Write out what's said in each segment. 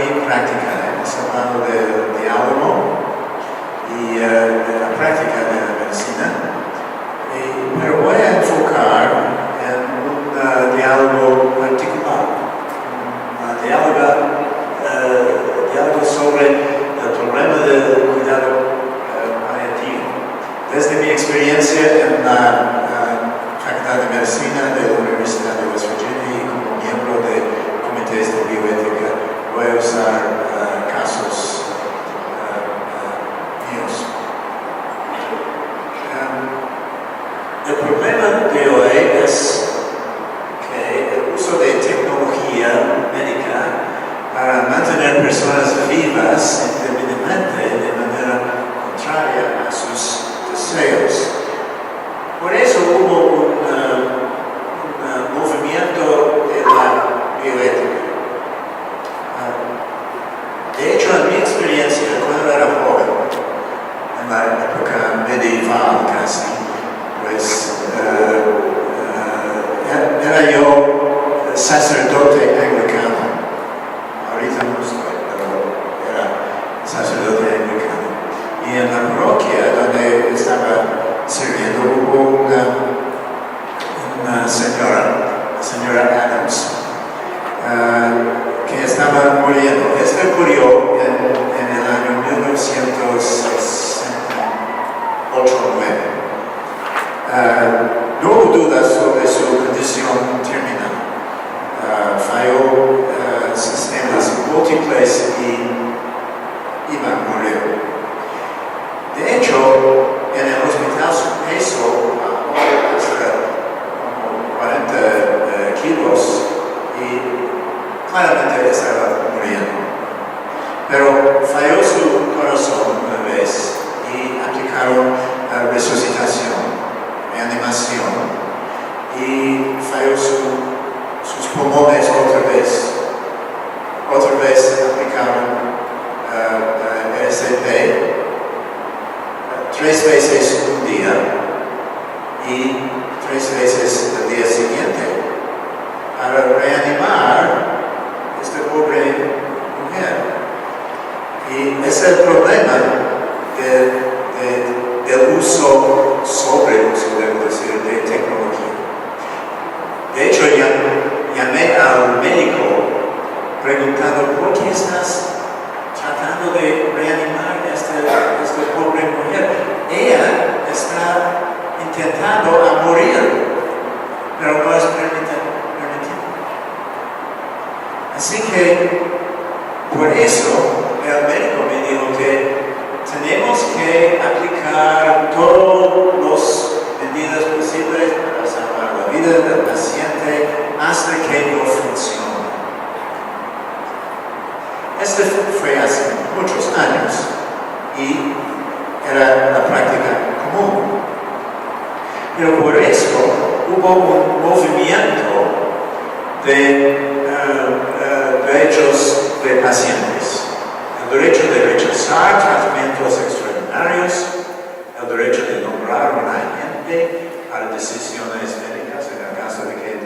mi práctica. Hemos hablado del diálogo y de la práctica de la medicina, pero voy a enfocar en un diálogo particular, diálogo sobre el problema del cuidado paliativo. Desde mi experiencia en la Facultad de Medicina de la Universidad de West Virginia y como miembro de comités de bioética, voy a usar casos míos. El problema de hoy es que el uso de tecnología médica para mantener personas vivas indefinidamente de manera contraria a sus deseos. Por eso hubo un movimiento de la bioética. De hecho, en mi experiencia, cuando era joven, en la época medieval casi, pues era yo sacerdote anglicano. Ahorita no estoy, pero era sacerdote anglicano. Y en la parroquia donde estaba sirviendo hubo una señora Adams, que estaba muriendo. Esta murió en el año 1968 o 9. No hubo dudas sobre su condición terminal. Falló sistemas múltiples y iba a morir. De hecho, en el hospital su peso hasta como 40 kilos y claramente estaba muriendo. Pero falló su corazón una vez y aplicaron resucitación, reanimación, y falló sus pulmones otra vez. Otra vez aplicaron RCP 3 veces un día y 3 veces el día siguiente para reanimar esta pobre mujer. Y es el problema del uso, sobreuso, debo decir, de tecnología. De hecho, llamé al médico preguntando ¿por qué estás tratando de reanimar a esta pobre mujer? Ella está intentando morir, pero no es permitido. Así que, por eso, el médico me dijo que tenemos que aplicar todas las medidas posibles para salvar la vida del paciente hasta que no funcione. Esto fue hace muchos años y era la práctica común. Pero por eso hubo un movimiento de derechos de pacientes. El derecho de rechazar tratamientos extraordinarios, el derecho de nombrar un agente para decisiones médicas en el caso de que el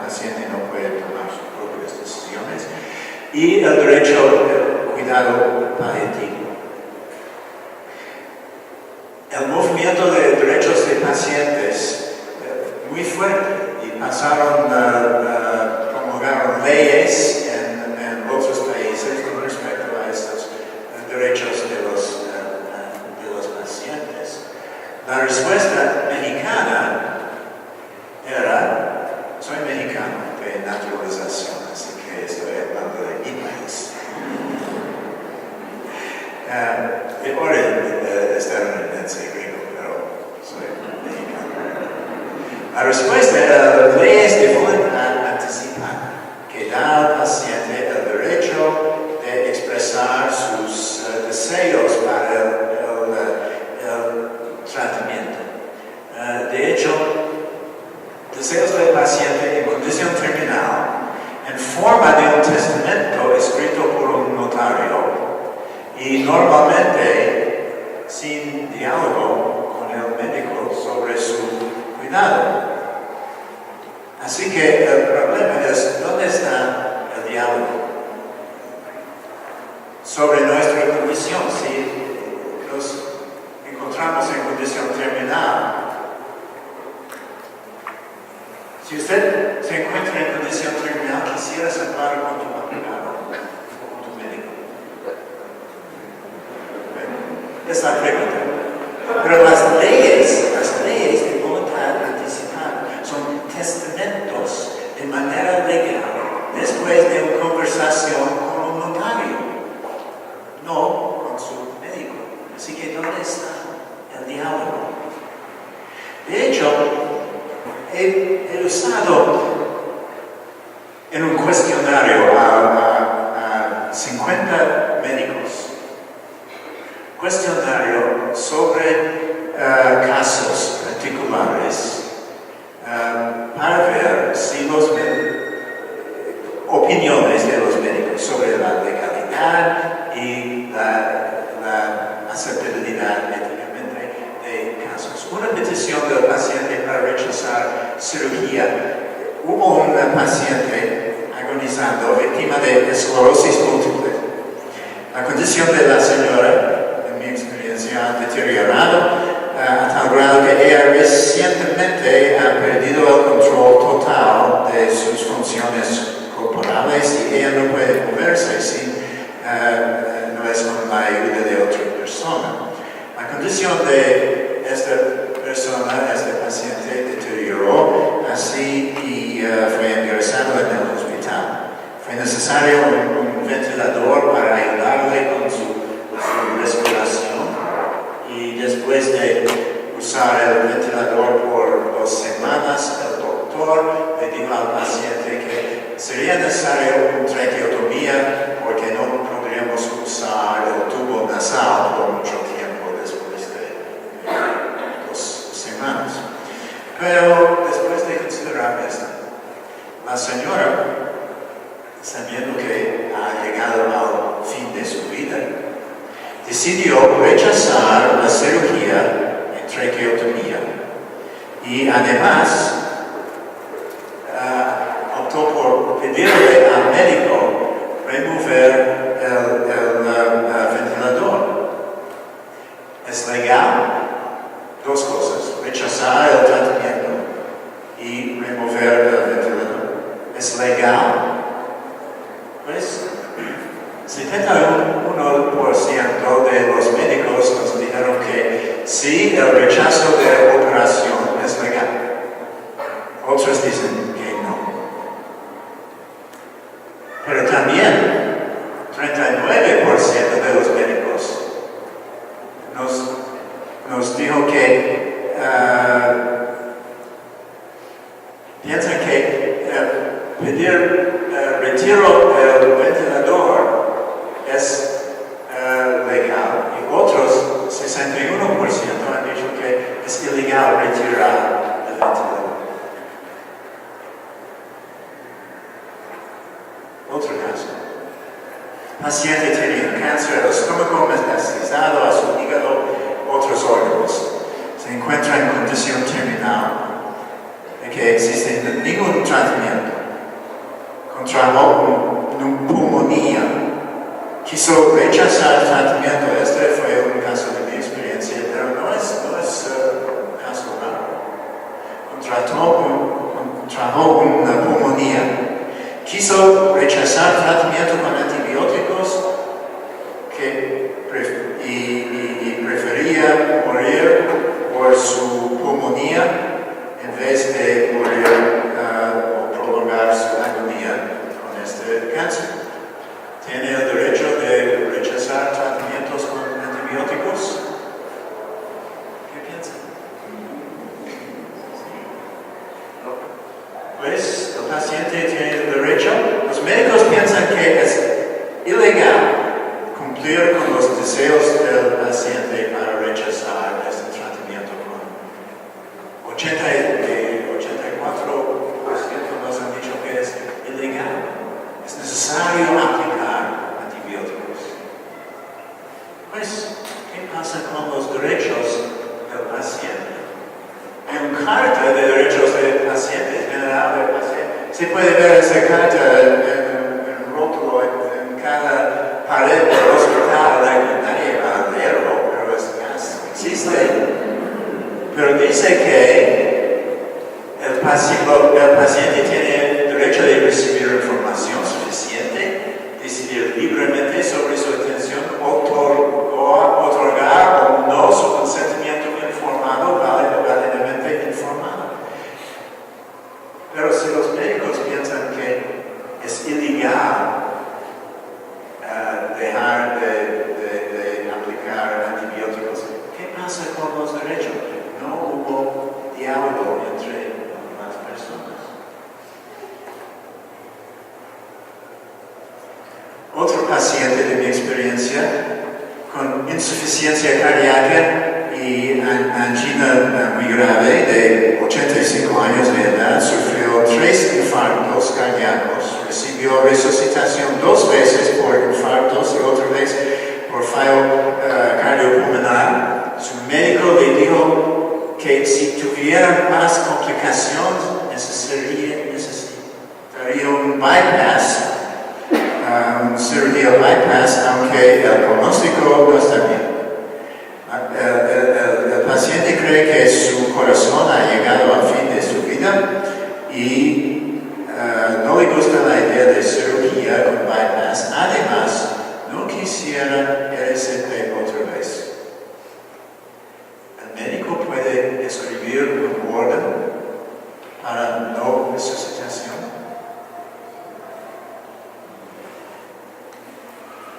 paciente no puede tomar sus propias decisiones, y el derecho al cuidado paliativo. El movimiento de derechos de pacientes muy fuerte y promulgaron leyes en otros países con respecto a estos derechos de los pacientes. La respuesta mexicana era, soy mexicano de naturalización, así que estoy hablando de mi país. De origen estadounidense gringo, pero soy mexicano. La respuesta era leyes de voluntad anticipada, que da al paciente el derecho de expresar sus deseos para el tratamiento. De hecho, deseos del paciente en condición terminal, en forma de un testamento escrito por un notario, y normalmente sin diálogo con el médico sobre su cuidado. Así que el problema es, ¿dónde está el diálogo? sobre nuestra condición. Si nos encontramos en condición terminal, si usted se encuentra en condición terminal, quisiera hablar con tu abogado o con tu médico. Es la pregunta. Pero las leyes de voluntad anticipada son testamentos de manera legal después de una conversación con un notario, no con su médico. Así que ¿dónde está el diálogo? De hecho, he usado en un cuestionario a 50 médicos, cuestionario sobre casos particulares para ver si opiniones de los médicos sobre la legalidad y la aceptabilidad éticamente de casos. Una petición del paciente para rechazar cirugía. Hubo una paciente agonizando, víctima de esclerosis múltiple. La condición de la señora, en mi experiencia, ha deteriorado a tal grado que ella recientemente ha perdido el control total de sus funciones corporales y ella no puede moverse si no es con la ayuda de otra persona. La condición de esta persona, este paciente, deterioró así y fue ingresado en el hospital. Fue necesario un ventilador para ayudarle con su respiración y después de usar el ventilador por 2 semanas, el doctor le dijo al paciente que sería necesario una traqueotomía porque no podríamos usar el tubo nasal por mucho tiempo después de 2 semanas. Pero después de considerar esto, la señora, sabiendo que ha llegado al fin de su vida, decidió rechazar la cirugía en traqueotomía y además optó por pedirle al médico remover el ventilador. ¿Es legal? 2 cosas, rechazar el tratamiento y remover el ventilador. ¿Es legal? Pues 71% de los médicos nos dijeron que sí, el rechazo de operación es legal. Otros dicen que no. Pero también 39% de los médicos nos dijo que piensan que pedir retiro del ventilador es legal y otros 61% han dicho que es ilegal retirar el ventilador. Otro caso. Paciente tenía cáncer del estómago metastasizado a su hígado, otros órganos. Se encuentra en condición terminal de que existe ningún tratamiento. Contrajo una pulmonía. Quiso rechazar el tratamiento. Este fue un caso de mi experiencia, pero no es un caso raro. Contrajo una pulmonía. Quiso rechazar tratamiento con antibióticos y prefería morir por su pulmonía en vez de morir o prolongar su agonía con este cáncer. ¿Tiene el derecho de rechazar tratamientos con antibióticos? ¿Qué piensa? Pues el paciente tiene el derecho. Los médicos piensan que es ilegal cumplir con los deseos del paciente para rechazar este tratamiento con 84% nos han dicho que es ilegal. Es necesario aplicar antibióticos. Pues, ¿qué pasa con los derechos del paciente? Hay una carta de derechos del paciente, general del paciente. Se puede ver esa carta en rótulo en cada pared de los Pero dice que el paciente tiene derecho de recibir información suficiente, decidir libremente sobre su atención, otorgar o no su consentimiento informado, válidamente informado. Pero si los médicos piensan que es ilegal dejar de aplicar antibióticos, ¿qué pasa con los derechos? No hubo diálogo entre las personas. Otro paciente de mi experiencia con insuficiencia cardíaca y angina muy grave de 85 años de edad sufrió 3 infartos cardíacos, recibió resucitación 2 veces por infartos y otra vez por fallo cardiopulmonar. Su médico le dijo que si tuviera más complicaciones necesitaría un bypass, cirugía bypass, aunque el pronóstico no está bien. El paciente cree que su corazón ha llegado al fin de su vida y no le gusta la idea de cirugía con bypass. Además, no quisiera RCP otra vez. El médico puede escribir un orden para no resucitación.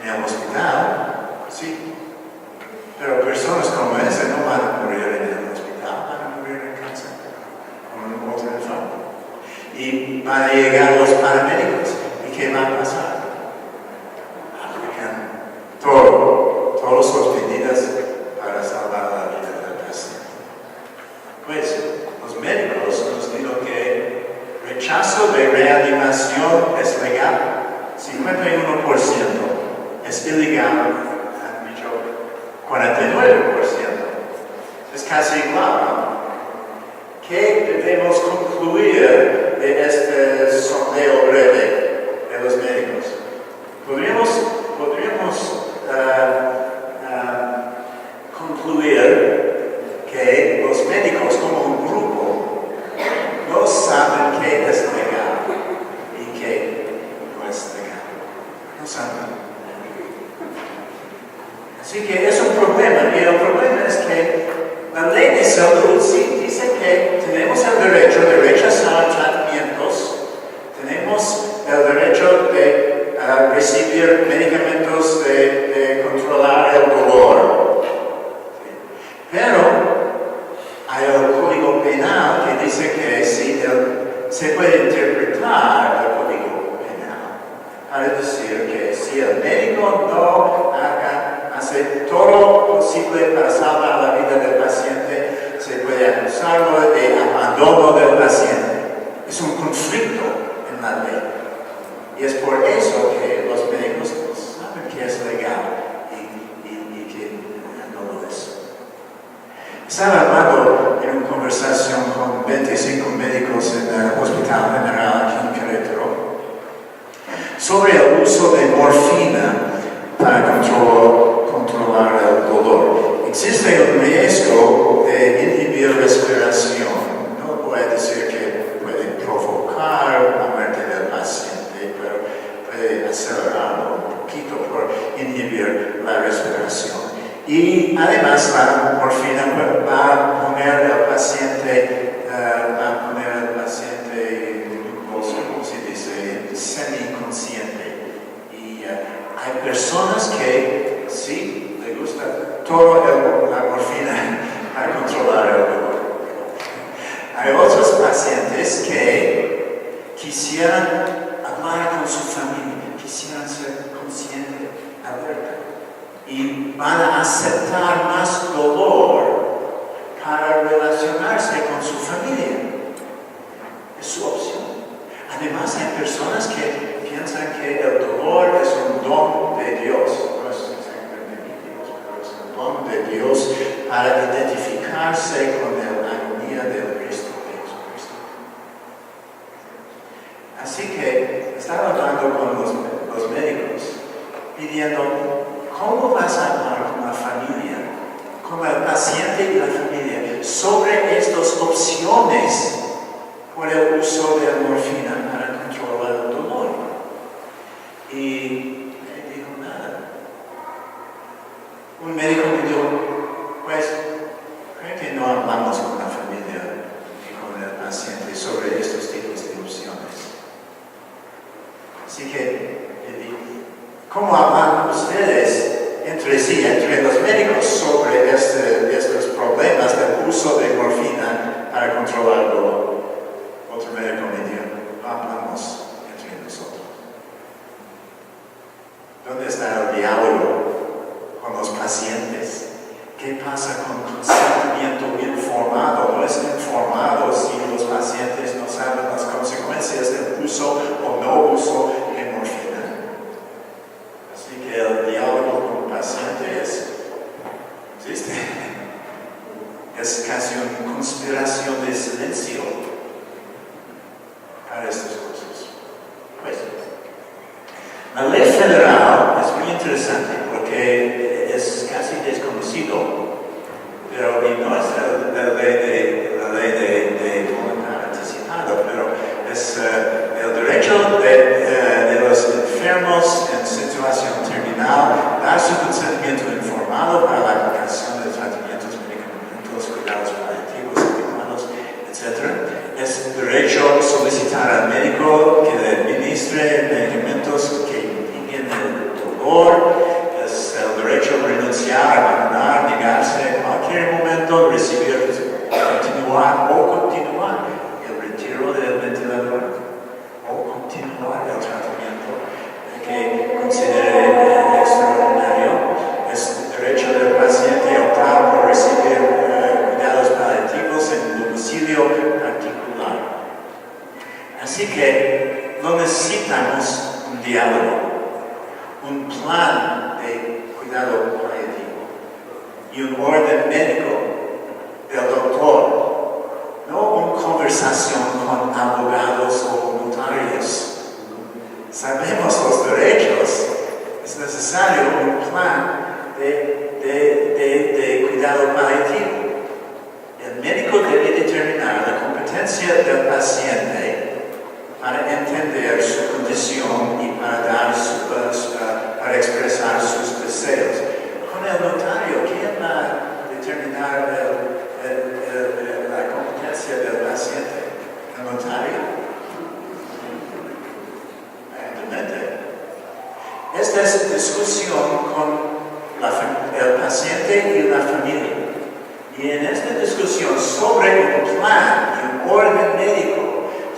En el hospital, sí. Pero personas como esa no van a morir en el hospital, van a morir en casa, con otro infarto. Y van a llegar los paramédicos. ¿Y qué va a pasar? Aplican todas las medidas para salvar la vida del paciente. Pues los médicos nos dicen que rechazo de reanimación es legal, 51%. Es ilegal, han dicho 49%. Es casi igual, ¿no? ¿Qué debemos concluir de este sondeo breve de los médicos? Podríamos concluir que los médicos como un grupo no saben qué es legal y qué no es legal. No saben. Así que es un problema, y el problema es que la ley de salud sí dice que tenemos el derecho de rechazar tratamientos, tenemos el derecho de recibir medicamentos de controlar el dolor, pero hay el Código Penal que dice que sí, se puede interpretar el Código Penal para decir que si el médico no hace todo lo posible para salvar la vida del paciente, se puede acusarlo de abandono del paciente. Es un conflicto en la ley. Y es por eso que los médicos no saben que es legal y que no lo es. Estaba hablando en una conversación con 25 médicos en el Hospital General aquí en Querétaro sobre el uso de morfina para controlar el dolor. Existe un riesgo de inhibir respiración. No voy a decir que puede provocar la muerte del paciente, pero puede acelerarlo un poquito por inhibir la respiración. Y además la morfina va a poner al paciente, ¿cómo se dice? Semiconsciente. Y hay personas que sí le gusta toda la morfina para controlar el dolor. Hay otros pacientes que quisieran hablar con su familia, quisieran ser conscientes, alerta, y van a aceptar más dolor para relacionarse con su familia. Es su opción. Además, hay personas que piensan que el dolor es un don de Dios, no es exactamente Dios, pero es un don de Dios para identificarse con la agonía del Cristo, de Jesucristo. Así que estaba hablando con los médicos, pidiendo, ¿cómo vas a hablar con la familia, con el paciente y la familia, sobre estas opciones por el uso de morfina para controlar el dolor. Y me dijo nada. Un médico me dijo, pues, creo que no hablamos con la familia y con el paciente sobre estos tipos de opciones. Así que le dije, ¿cómo hablan ustedes entre sí, entre los médicos, sobre estos problemas del uso de morfina para controlar el dolor? Otro médico me dijo, no hablamos entre nosotros. ¿Dónde está el diálogo con los pacientes? ¿Qué pasa con consentimiento informado? No es informado si los pacientes no saben las consecuencias del uso o no uso de morfina. Así que el diálogo con el paciente existe. Es casi una conspiración de silencio para estas cosas. Pues, la ley federal es muy interesante porque es casi desconocido, pero y no es la ley de voluntad anticipada, pero es el derecho de los enfermos en situación terminal dar su consentimiento informado para la aplicación de tratamientos, medicamentos, cuidados paliativos, adecuados, etc. Es derecho solicitar al médico que le administre medicamentos que impiden el dolor. Es el derecho a renunciar, abandonar, negarse en cualquier momento, recibir, continuar el retiro del ventilador o continuar el tratamiento que considere extraordinario. Es el derecho del paciente optar por recibir cuidados paliativos en un domicilio particular. Así que no necesitamos un diálogo, un plan de cuidado paliativo y un orden médico del doctor, no una conversación con abogados o notarios. Sabemos los derechos, es necesario un plan de cuidado paliativo. El médico debe determinar la competencia del paciente para entender su condición y para expresar sus deseos. Con el notario, ¿quién va a determinar la competencia del paciente? ¿El notario? Evidentemente. Esta es discusión con el paciente y la familia. Y en esta discusión sobre un plan y un orden médico,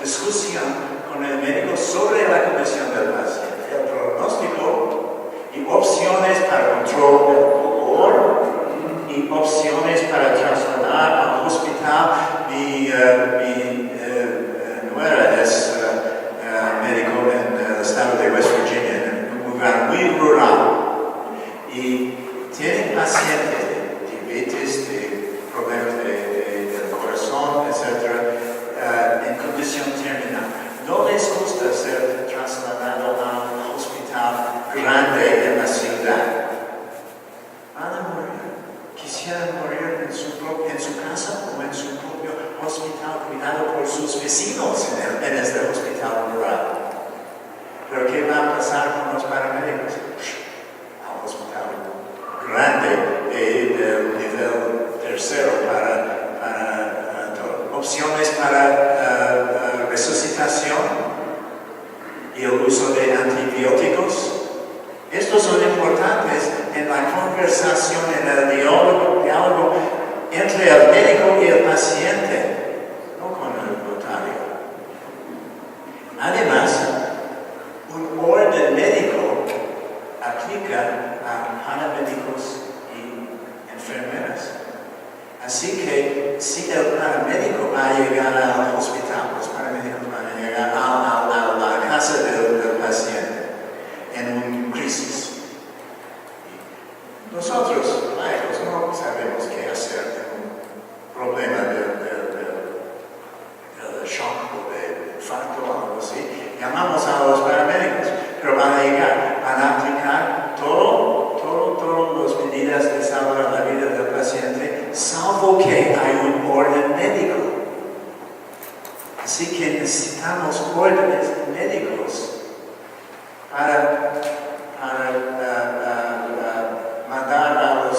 discusión con el médico sobre la condición del paciente, el pronóstico y opciones para control del dolor y opciones para trasladar al hospital. Mi nuera es médico en el estado de West Virginia, en un lugar muy rural, y tienen pacientes de diabetes, de problemas del corazón, etc., en condición terminal. No les gusta ser trasladado a un hospital grande en la ciudad. Van a morir. Quisieran morir en su casa o en su propio hospital, cuidado por sus vecinos en este hospital rural. Pero ¿qué va a pasar con los paramédicos? Al hospital grande del nivel tercero para todo. Opciones para resucitación y el uso de antibióticos. Estos son importantes en la conversación, en el diálogo entre el médico y el paciente, no con el notario. Además, un orden médico aplica a paramédicos y enfermeras. Así que si el paramédico va a llegar al hospital, los paramédicos van a llegar a la casa del paciente en una crisis. Nosotros, médicos, no sabemos qué hacer en un problema del shock o de infarto o algo así. Llamamos a los paramédicos, pero van a llegar, van a aplicar todas las medidas de salvar la vida del paciente, salvo que hay un orden necesitamos órdenes médicos para mandar a los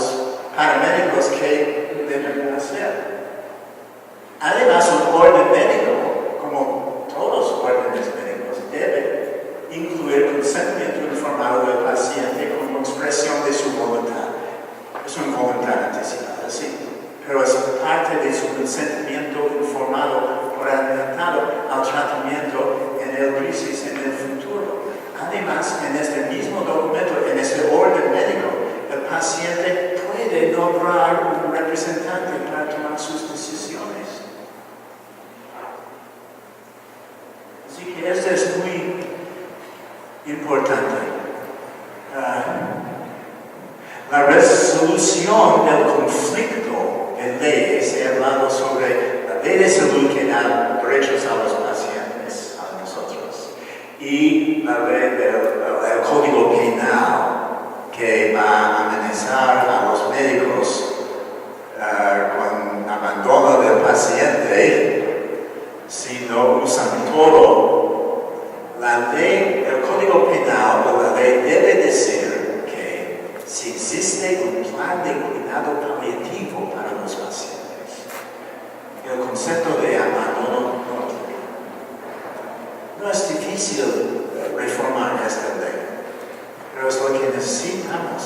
paramédicos qué deben hacer. Además, un orden médico, como todos los órdenes médicos, debe incluir consentimiento informado del paciente como expresión de su voluntad. Es una voluntad anticipada, sí, pero es parte de su consentimiento informado por adelantado al tratamiento en el crisis en el futuro. Además, en este mismo documento, en este orden médico, el paciente puede nombrar un representante para tomar sus decisiones. Así que esto es muy importante. La resolución del conflicto de leyes, he hablado sobre la ley de salud que da derechos a los pacientes, a nosotros, y la ley del Código Penal que va a amenazar a los médicos con abandono del paciente si no usan todo. La ley, el Código Penal o la ley debe decir que si existe un plan de cuidado paliativo para los pacientes, el concepto de abandono no es difícil reformar esta ley, pero es lo que necesitamos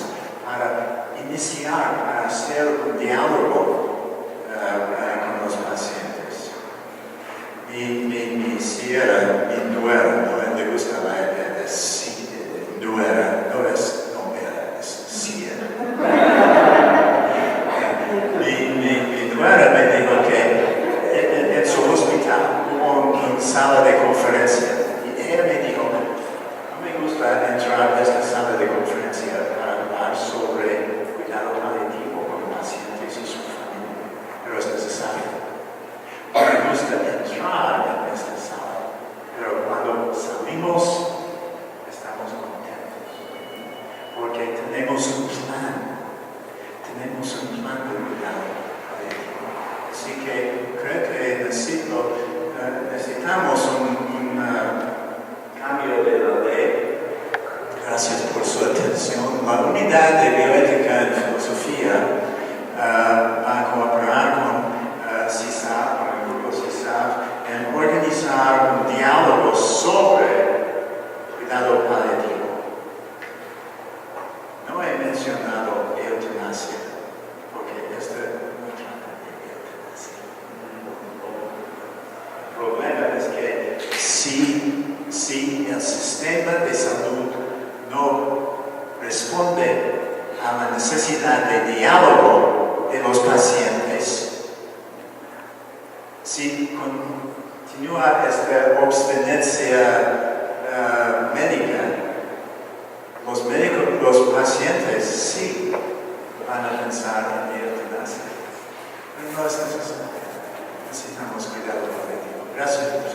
para iniciar, para hacer un diálogo con los pacientes. Mi sierra, mi nuera, no le gusta la idea de nuera, no es nuera, es sierra. mi nuera me dijo que en su hospital hubo una sala de conferencia y ella me dijo, no me gusta entrar a esta sala de conferencia para hablar sobre cuidado paliativo con pacientes y su familia, pero es necesario. Me gusta entrar en esta sala, pero cuando salimos estamos contentos, porque tenemos un plan de cuidado paliativo. Así que creo que necesitamos un cambio de la ley. Gracias por su atención. La unidad de bioética en filosofía va a cooperar con CISAF, con el grupo CISAF, en organizar un diálogo sobre cuidado paliativo. No he mencionado eutanasia, porque esto no trata de eutanasia. El problema es que si el sistema de salud no responde a la necesidad de diálogo de los pacientes, si continúa esta abstinencia médica, los pacientes sí van a pensar en eutanasia. Pero no es necesario. Necesitamos cuidado paliativo. Gracias.